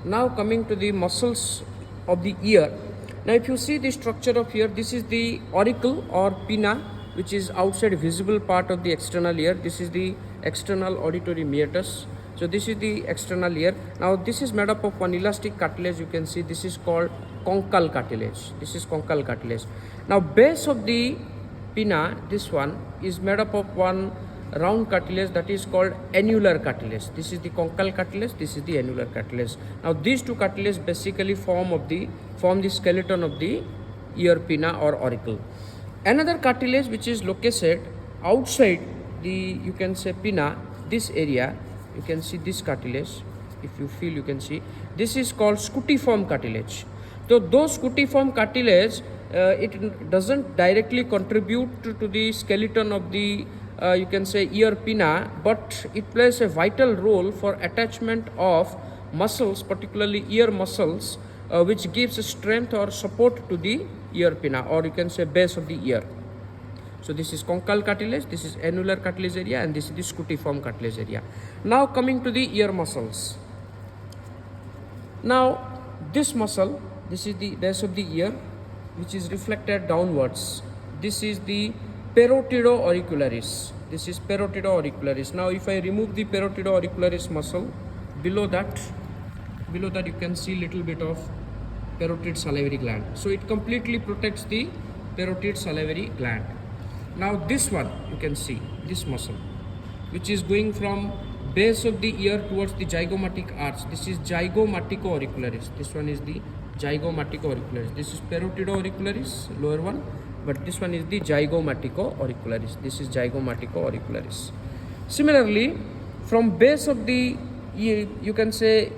Now coming to the muscles of the ear. Now if you see the structure of ear, this is the auricle or pinna, which is outside visible part of the external ear. This is the external auditory meatus. So this is the external ear. Now this is made up of one elastic cartilage. You can see this is called conchal cartilage. This is conchal cartilage. Now base of the pinna, this one is made up of one round cartilage that is called annular cartilage. This is the conchal cartilage, this is the annular cartilage. Now these two cartilage basically form the skeleton of the ear pinna or auricle. Another cartilage which is located outside the, you can say, pinna, this area, you can see this cartilage. If you feel, you can see this is called scutiform cartilage. So those scutiform cartilage, it doesn't directly contribute to the skeleton of the you can say ear pinna, but it plays a vital role for attachment of muscles, particularly ear muscles, which gives strength or support to the ear pinna, or you can say base of the ear. So this is conchal cartilage, this is annular cartilage area, and this is the scutiform cartilage area. Now coming to the ear muscles. Now this muscle, this is the base of the ear, which is reflected downwards. This is the parotido-auricularis. This is parotido-auricularis. Now if I remove the parotido-auricularis muscle, below that you can see little bit of parotid salivary gland. So it completely protects the parotid salivary gland. Now this one, you can see this muscle, which is going from base of the ear towards the zygomatic arch. This is zygomatico-auricularis. This one is the zygomatico-auricularis. This is parotido-auricularis, lower one. But this one is the zygomatico-auricularis. This is zygomatico-auricularis. Similarly, from base of the ear, you can say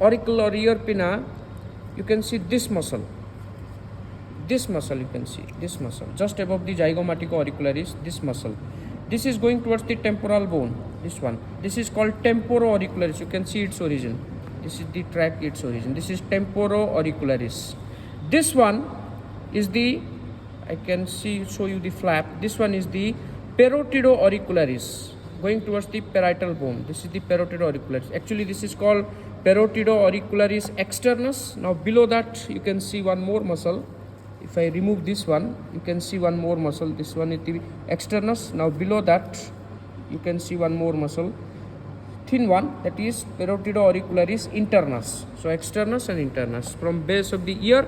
auricle or ear pinna, you can see this muscle. This muscle, you can see this muscle just above the zygomatico-auricularis. This muscle. This is going towards the temporal bone. This one. This is called temporo-auricularis. You can see its origin. This is the track, its origin. This is temporo-auricularis. This one is the, I can show you the flap. This one is the parotido-auricularis, going towards the parietal bone. This is the parotido-auricularis. Actually, this is called parotido-auricularis externus. Now, below that, you can see one more muscle. If I remove this one, you can see one more muscle. This one is the externus. Now, below that, you can see one more muscle, thin one, that is parotido-auricularis internus. So, externus and internus. From base of the ear,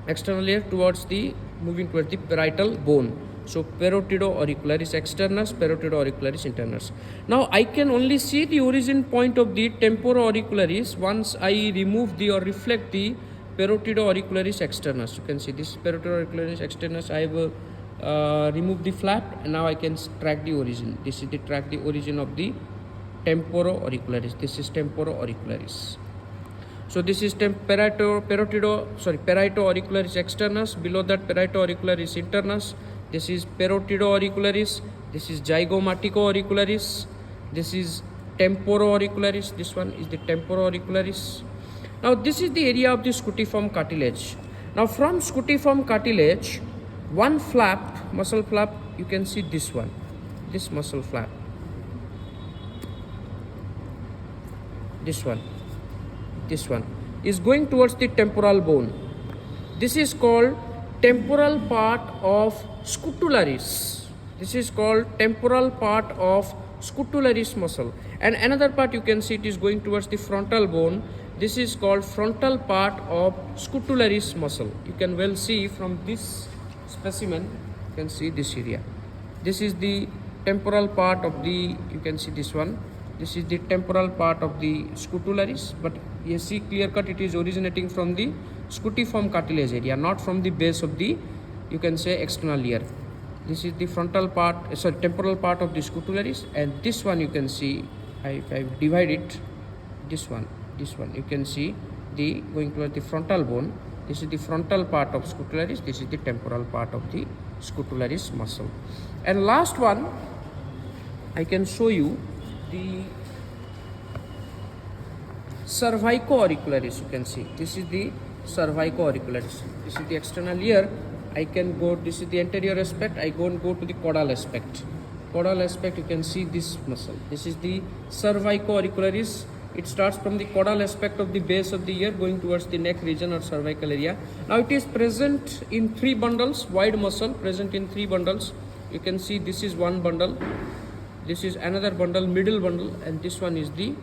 external ear towards the, moving towards the parietal bone. So parotido-auricularis externus, parotido-auricularis internus. Now I can only see the origin point of the temporo-auricularis once I remove the or reflect the parotido-auricularis externus. You can see this parotido-auricularis externus. I have removed the flap, and now I can track the origin. This is the track the origin of the temporo-auricularis. This is temporo-auricularis. So this is parieto-auricularis externus. Below that, parieto-auricularis internus. This is parotido-auricularis. This is zygomatico-auricularis. This is temporo-auricularis. This one is the temporo-auricularis. Now this is the area of the scutiform cartilage. Now from scutiform cartilage, one flap, muscle flap, you can see this one, this muscle flap. This one is going towards the temporal bone. This is called temporal part of scutularis. This is called temporal part of scutularis muscle. And another part, you can see it is going towards the frontal bone. This is called frontal part of scutularis muscle. You can well see from this specimen, you can see this area. This is the temporal part of the, you can see this one. This is the temporal part of the scutularis, but you see clear cut it is originating from the scutiform cartilage area, not from the base of the, you can say, external ear. This is the frontal part, temporal part of the scutularis, and this one you can see, if I divide it, this one, you can see the going towards the frontal bone. This is the frontal part of scutularis, this is the temporal part of the scutularis muscle. And last one, I can show you the cervico-auricularis. You can see this is the cervico-auricularis. This is the external ear. I can go, this is the anterior aspect. I go to the caudal aspect. Caudal aspect, you can see this muscle. This is the cervico-auricularis. It starts from the caudal aspect of the base of the ear going towards the neck region or cervical area. Now it is present in 3 bundles, wide muscle present in 3 bundles. You can see this is one bundle, this is another bundle, middle bundle, and this one is the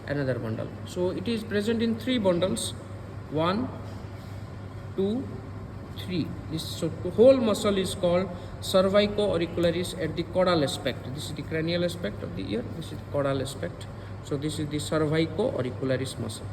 another bundle. So it is present in 3 bundles, 1, 2, 3. So the whole muscle is called cervico-auricularis at the caudal aspect. This is the cranial aspect of the ear, this is the caudal aspect. So this is the cervico-auricularis muscle.